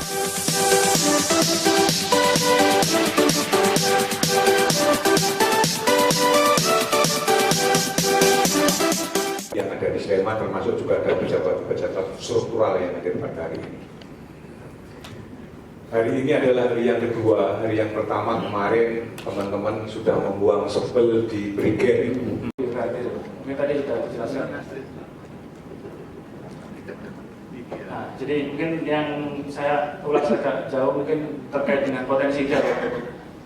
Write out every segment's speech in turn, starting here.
Yang ada di Sleman, termasuk juga ada pejabat-pejabat struktural yang hadir pada hari ini. Hari ini adalah hari yang kedua. Hari yang pertama kemarin teman-teman sudah membuang sebel di Brigjen. Ini tadi sudah dijelaskan. Nah, jadi mungkin yang saya ulas agak jauh mungkin terkait dengan potensi data.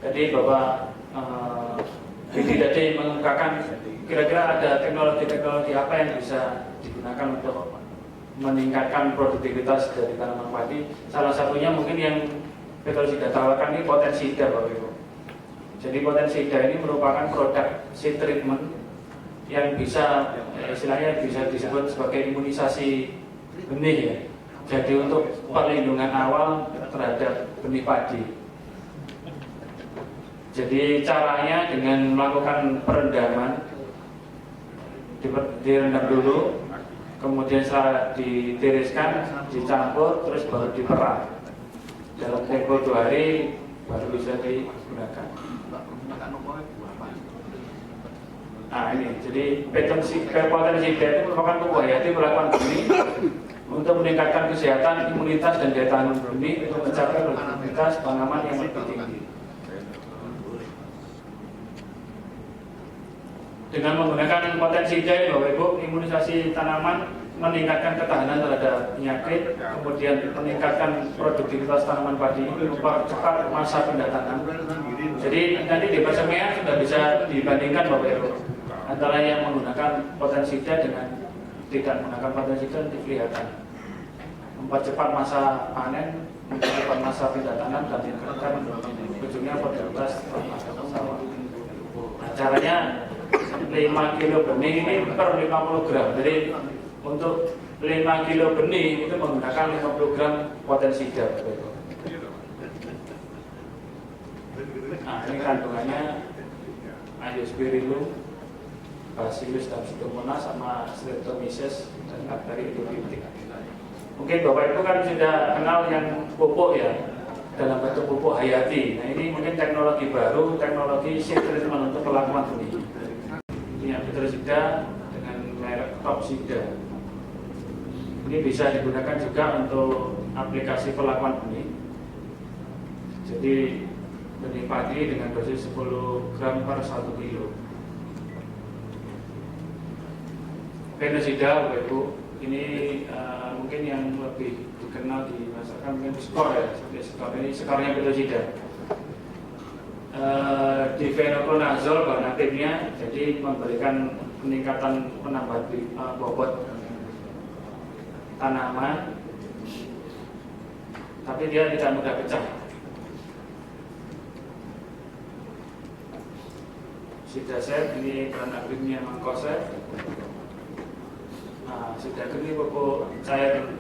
Jadi Bapak Bidi tadi mengungkapkan kira-kira ada teknologi-teknologi apa yang bisa digunakan untuk meningkatkan produktivitas dari tanaman padi. Salah satunya mungkin yang Petrosida tawarkan ini Potensida, Bapak Ibu. Jadi Potensida ini merupakan produk seed treatment yang bisa istilahnya bisa disebut sebagai imunisasi benih ya. Jadi untuk perlindungan awal terhadap benih padi. Jadi caranya dengan melakukan perendaman, direndam dulu, kemudian setelah ditiriskan, dicampur, terus baru diperah. Dalam tempo 2 hari baru bisa digunakan. Nah ini, jadi Potensida itu merupakan pupuk hayati melakukan benih untuk meningkatkan kesehatan, imunitas, dan daya tahan benih untuk mencapai produktivitas tanaman yang lebih tinggi. Dengan menggunakan Potensida, Bapak Ibu, imunisasi tanaman meningkatkan ketahanan terhadap penyakit, kemudian meningkatkan produktivitas tanaman padi, mempercepat masa pendatangan. Jadi nanti di persemaian sudah bisa dibandingkan Bapak Ibu antara yang menggunakan Potensida dengan tidak menggunakan Potensida nanti kelihatan. Mempercepat masa panen, mempercepat masa pendatangan, dan meningkatkan ujungnya produktivitas sawah. Nah, caranya 5 kilo benih ini per 50 gram. Jadi untuk 5 kilo benih itu menggunakan 50 gram Potensida. Nah ini kandungannya Azospirillum, Bacillus dan Pseudomonas sama Streptomyces dan bakteri endofytik. Mungkin Bapak Ibu kan sudah kenal yang pupuk ya, dalam bentuk pupuk hayati. Nah ini mungkin teknologi baru, teknologi seed treatment untuk pelakuan benih. Ini Petrosida dengan merek Topsida. Ini bisa digunakan juga untuk aplikasi pelakuan benih. Jadi benih padi dengan dosis 10 gram per 1 kilo. Petrosida, Bapak Ibu, ini mungkin yang lebih dikenal di masyarakat mungkin skor ya. Skor ini skornya Petrosida. Difenoconazole bahan aktifnya, jadi memberikan peningkatan penambahan bobot tanaman, tapi dia tidak mudah pecah. Sidaset ini bahan aktifnya Mancozeb. Nah, Sidaget ini pupuk cair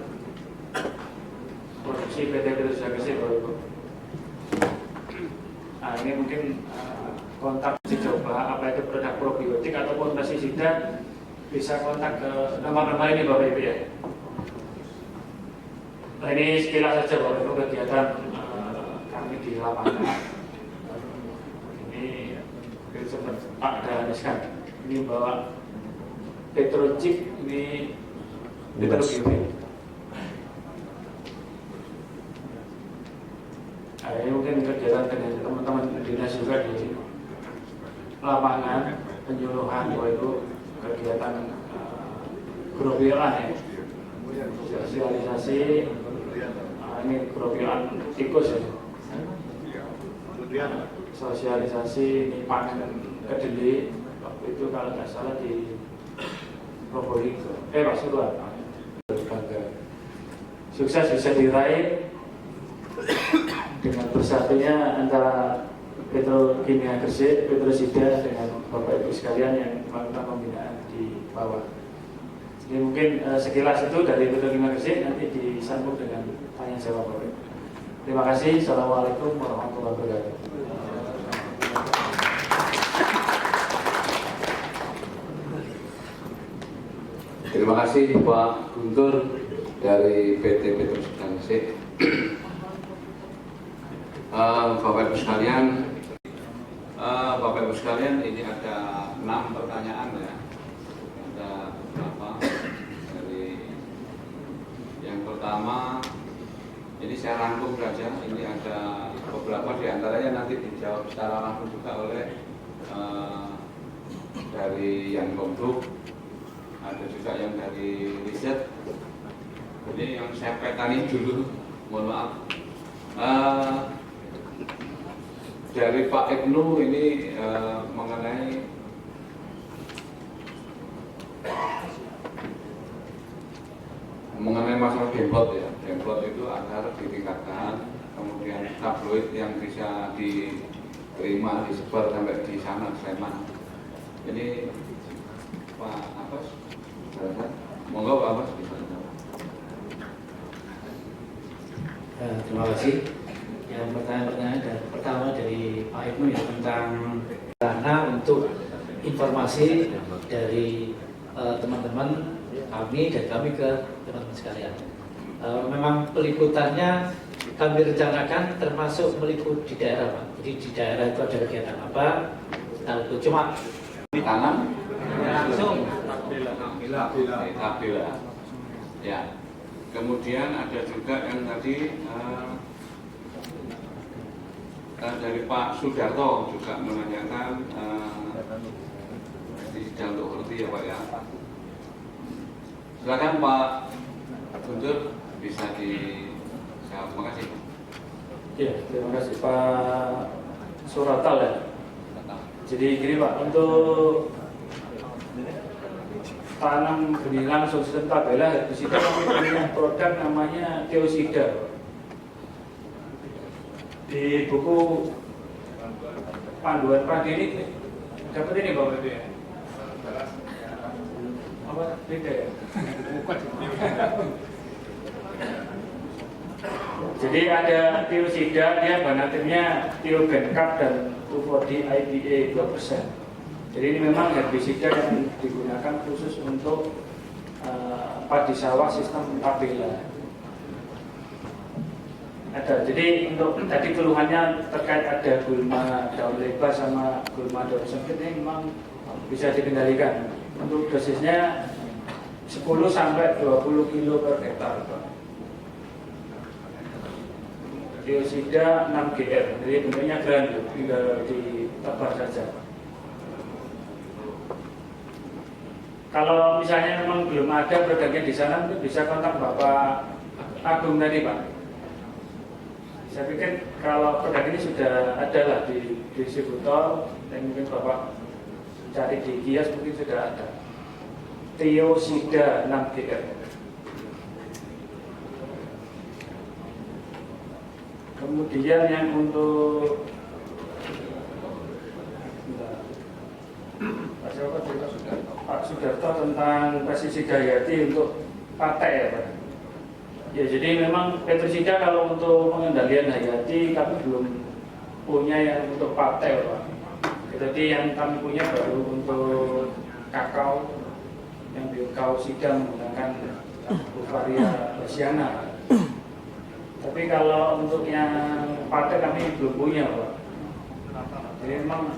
produksi PT Petrosida Gresik, Bapak Ibu. Nah ini mungkin kontak dicoba apa itu produk probiotik ataupun pestisida, bisa kontak ke nomor-nomor ini Bapak Ibu ya. Nah ini sekilas saja Bapak Ibu kegiatan kami di lapangan. Ini sempat Pak Daniskan ini bawa Petrochip, ini Petrobiotik. Nah, ini mungkin kegiatan dengan teman-teman dinas juga di lapangan, penyuluhan, yaitu kegiatan growiolan ya, sosialisasi. Ini growiolan tikus ya, sosialisasi ini panen kedelai waktu itu kalau nggak salah di Probolinggo, Pasuruan. Sukses bisa diraih dengan bersatunya antara Petrokimia Gresik, Petrosida dengan Bapak Ibu sekalian yang melakukan pembinaan di bawah. Jadi mungkin sekilas itu dari Petrokimia Gresik, nanti disambung dengan tanya jawab Bapak Ibu. Terima kasih. Assalamualaikum warahmatullahi wabarakatuh. Terima kasih Pak Guntur dari PT Petrosida Gresik. Bapak Ibu sekalian, ini ada 6 pertanyaan ya. Ada berapa? Dari yang pertama, ini saya rangkum saja. Ini ada beberapa di antaranya nanti dijawab secara langsung juga oleh dari yang Kombruk, ada juga yang dari riset. Ini yang saya petani dulu, mohon maaf. Dari Pak Ibnu ini mengenai masalah demplot ya. Demplot itu agar ditingkatkan, kemudian tabloid yang bisa diterima disebar sampai di sana Sleman. Ini Pak Abbas, monggo Pak Abbas bisa. Terima kasih. Yang pertanyaan pertama dari Pak Ibnu ya, tentang dana untuk informasi dari teman-teman kami dan kami ke teman-teman sekalian. Memang peliputannya kami rencanakan termasuk meliput di daerah, Pak. Jadi di daerah itu ada kegiatan apa? Kita cuma ditanam langsung. Alhamdulillah. Ya. Kemudian ada juga yang tadi dari Pak Sudarto juga menanyakan di Jalur Horti ya Pak ya. Silakan Pak Guntur bisa dijawab. Terima kasih. Ya, terima kasih Pak Suratal ya. Jadi gini Pak, untuk tanam benih langsung sistem tabela herbisida kami punya produk namanya Teosida. Di buku panduan padi ini dapat ini Bapak Ibu ya? Apa beda ya? Jadi ada Teosida, dia bahan aktifnya Thiobencap dan 2,4-D IPA 2%. Jadi ini memang herbisida yang digunakan khusus untuk padi sawah sistem tabela. Ada. Jadi untuk tadi keluhannya terkait ada gulma daun lebar sama gulma daun sempit ini memang bisa dikendalikan. Untuk dosisnya 10 sampai 20 kilo per hektar. Teosida 6 GR, jadi bentuknya granul, tinggal ditebar saja. Kalau misalnya memang belum ada produknya di sana, mungkin bisa kontak Bapak Agung tadi Pak. Saya pikir kalau produk ini sudah ada lah di distributor, dan mungkin Bapak cari di kios mungkin sudah ada. Teosida 6 GR. Kemudian yang untuk Pak Sudarto tentang pestisida hayati untuk patek ya Pak. Ya jadi memang pestisida kalau untuk pengendalian hayati kami belum punya yang untuk patek Pak. Jadi yang kami punya baru untuk kakao yang biokausida menggunakan Buvaria bassiana. Tapi kalau untuk yang patek kami belum punya Pak. Jadi memang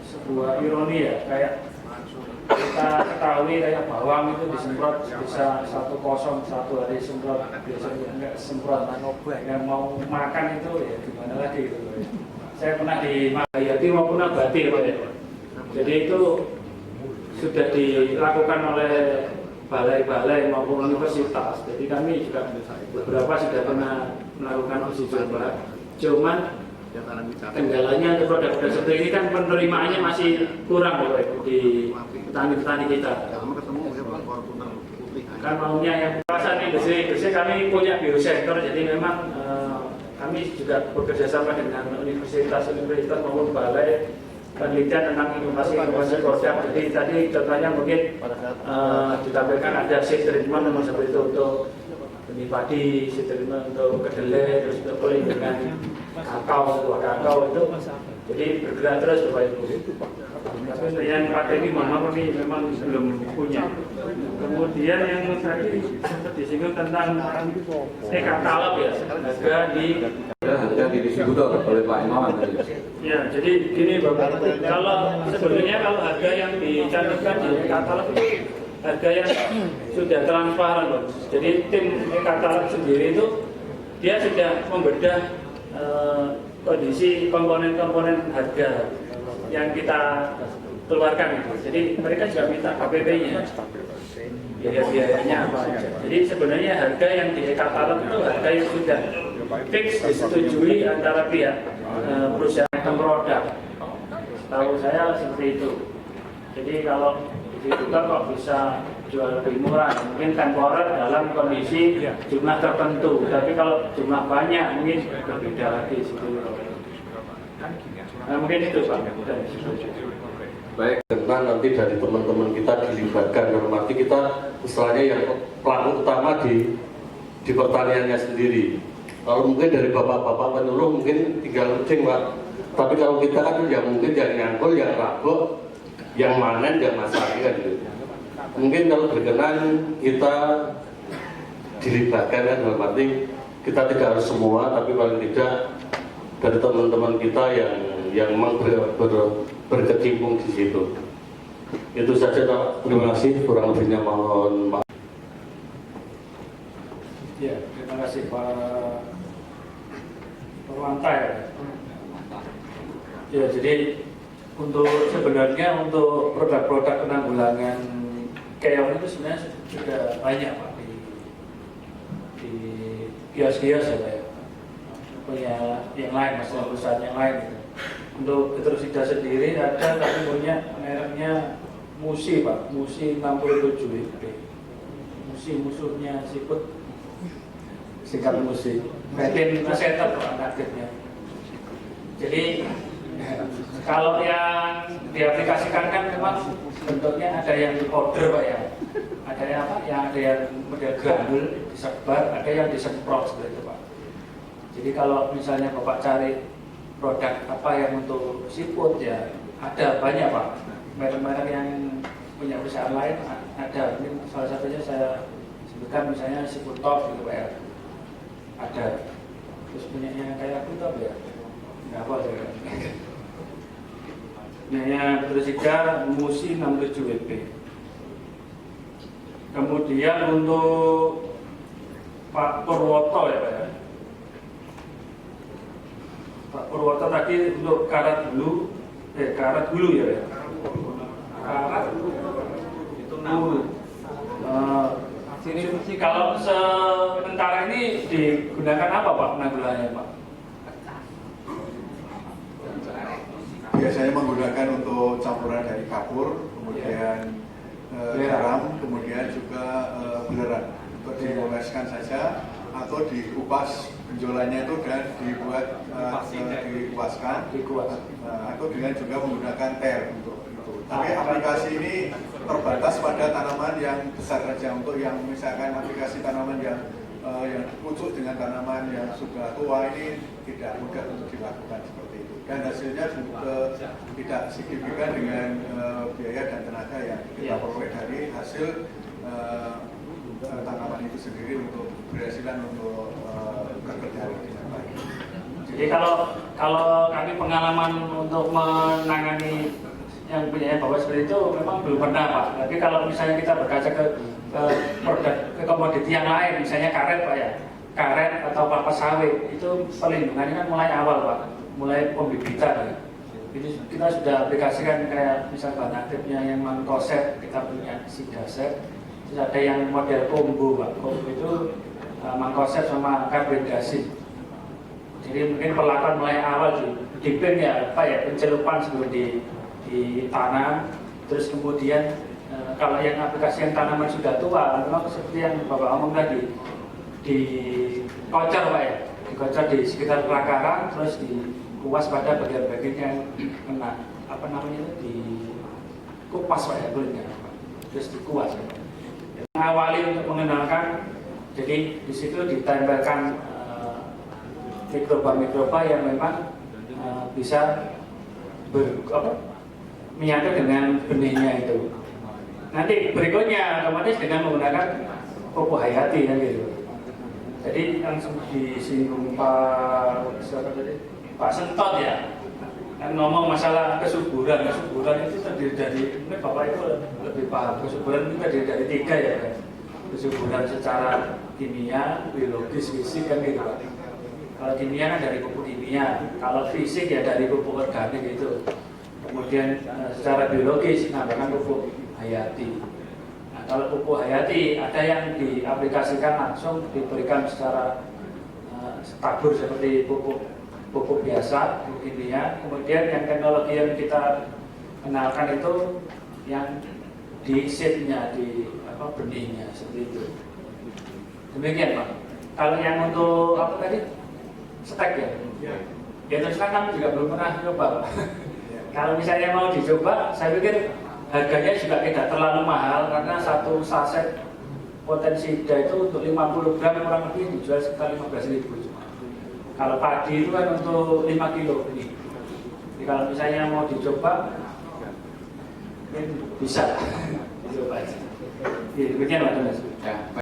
sebuah ironi ya, kayak kita ketahui kayak bawang itu disemprot bisa 101 hari semprot, biasanya enggak semprot, yang mau makan itu ya gimana lagi gitu. Saya pernah di hayati maupun nabati Pak ya. Jadi itu sudah dilakukan oleh balai-balai maupun universitas. Jadi kami juga beberapa sudah pernah melakukan uji coba. Cuman kendalanya untuk produk-produk seperti ini kan penerimaannya masih kurang Bapak Ibu di petani-petani kita. Kan maunya yang kawasan industri kami punya biosektor, jadi memang kami juga bekerja sama dengan universitas maupun balai penelitian tentang inovasi produk. Jadi tadi contohnya mungkin ditampilkan ada seed treatment memang seperti itu untuk benih padi, seed treatment untuk kedelai, terus untuk pelindungan kakao, buah kakao itu. Jadi bergerak terus Bapak Ibu. Tapi untuk yang pakai ini kami memang belum punya. Kemudian yang tadi sempat disinggung tentang katalog ya, harga di adalah harga di distributor oleh Pak Imawan tadi. Ya, jadi gini Bapak, kalau sebenarnya kalau harga yang dicantumkan di katalog itu harga yang sudah transparan loh. Jadi tim katalog sendiri itu dia sudah membedah kondisi komponen-komponen harga yang kita keluarkan itu. Jadi mereka juga minta KPP-nya, biaya-biayanya apa aja. Jadi sebenarnya harga yang di katalog itu harga yang sudah fix disetujui antara pihak perusahaan produk. Tahu saya seperti itu. Jadi kalau dibuka kok bisa jual lebih murah, mungkin temporer dalam kondisi jumlah tertentu. Tapi kalau jumlah banyak mungkin berbeda lagi situ. Nah, mungkin itu Pak. Baik, karena nanti dari teman-teman kita dilibatkan, berarti kita misalnya yang pelaku utama di pertaniannya sendiri. Kalau mungkin dari bapak-bapak penyuluh mungkin tinggal kucing Pak. Tapi kalau kita kan yang mungkin yang nyangkul, yang rabuk, yang manen, yang masak kan gitu. Mungkin kalau berkenan kita dilibatkan kan, berarti kita tidak harus semua, tapi paling tidak dari teman-teman kita yang memang berkecimpung di situ. Itu saja Pak. Terima kasih. Kurang lebihnya mohon maaf. Ya, terima kasih Pak Perwantai. Ya, jadi sebenarnya untuk produk-produk penanggulangan keong itu sebenarnya sudah banyak Pak di kios-kios ya Pak ya. Punya yang lain, masalah perusahaan yang lain gitu. Untuk Petrosida sendiri ada tapi punya mereknya Musi Pak, Musi 67 IP. Musi musuhnya siput, singkat Musi. Metin setup Pak aktifnya. Jadi kalau yang diaplikasikan kan memang bentuknya ada yang di powder Pak ya, ada yang apa? Yang ada yang model granul disebar, ada yang disemprot seperti itu Pak. Jadi kalau misalnya Bapak cari produk apa yang untuk siput ya ada banyak Pak. Merek-merek yang punya perusahaan lain ada. Ini salah satunya saya sebutkan misalnya siput top gitu Pak ya. Ada. Terus punyanya kayak aku top ya. Nggak apa saya. Punyanya Petrosida Musi 67 WP. Kemudian untuk Pak Purwoto ya Pak ya. Pak Purwoto tadi untuk karat hulu ya. Karat itu kalau sementara ini digunakan apa Pak penanggulangannya Pak? Biasanya menggunakan untuk campuran dari kapur, kemudian garam, kemudian juga belerang untuk dioleskan saja atau dikupas benjolannya itu dan dibuat dikuaskan atau dengan juga menggunakan ter untuk itu. Tapi aplikasi ini terbatas pada tanaman yang besar saja. Untuk yang misalkan aplikasi tanaman yang pucuk dengan tanaman yang sudah tua ini tidak mudah untuk dilakukan seperti itu. Dan hasilnya juga tidak signifikan dengan biaya dan tenaga yang kita peroleh dari hasil tanaman itu sendiri untuk keberhasilan untuk bekerja dengan baik. Jadi kalau kami pengalaman untuk menangani yang punya Bapak seperti itu memang belum pernah Pak. Tapi kalau misalnya kita berkaca ke produk ke komoditi yang lain, misalnya karet Pak ya, karet atau kelapa sawit itu perlindungannya kan mulai awal Pak, mulai pembibitan. Ya. Jadi kita sudah aplikasikan kayak misal bahan aktifnya yang Mankoset, kita punya Sidaset. Terus ada yang model combo Pak, combo itu Mankoset sama karbendasi. Jadi mungkin perlakuan mulai awal di pen ya apa ya, pencelupan sebelum ditanam. Terus kemudian kalau yang aplikasi yang tanaman sudah tua, memang seperti yang Bapak omong tadi, dikocor Pak ya, dikocor di sekitar pelakaran, terus dikuas pada bagian-bagian yang kena apa namanya itu, dikupas Pak ya kulitnya, terus dikuas. Awali untuk mengenalkan, jadi di situ ditempelkan mikroba-mikroba yang memang bisa menyatu dengan benihnya itu. Nanti berikutnya otomatis dengan menggunakan pupuk hayati kan gitu. Jadi yang disinggung Pak Sentot ya, kan ngomong masalah kesuburan itu terdiri dari, ini Bapak itu lebih paham, kesuburan itu terdiri dari 3 ya kan? Kesuburan secara kimia, biologis, fisik kan gitu Pak. Kalau kimia kan dari pupuk kimia, kalau fisik ya dari pupuk organik itu. Kemudian secara biologis namanya pupuk hayati. Nah, kalau pupuk hayati ada yang diaplikasikan langsung diberikan secara tabur seperti pupuk biasa, pupuk kimia. Kemudian yang teknologi yang kita kenalkan itu yang di seednya, di benihnya seperti itu. Demikian Pak. Kalau yang untuk apa tadi? Stek ya? Ya terus kan kami juga belum pernah coba Pak. Kalau misalnya mau dicoba, saya pikir harganya juga tidak terlalu mahal karena satu saset Potensida itu untuk 50 gram kurang lebih dijual sekitar 15.000. Kalau padi itu kan untuk 5 kilo ini. Jadi kalau misalnya mau dicoba, bisa dicoba aja. Demikian Pak Tunas. Ya,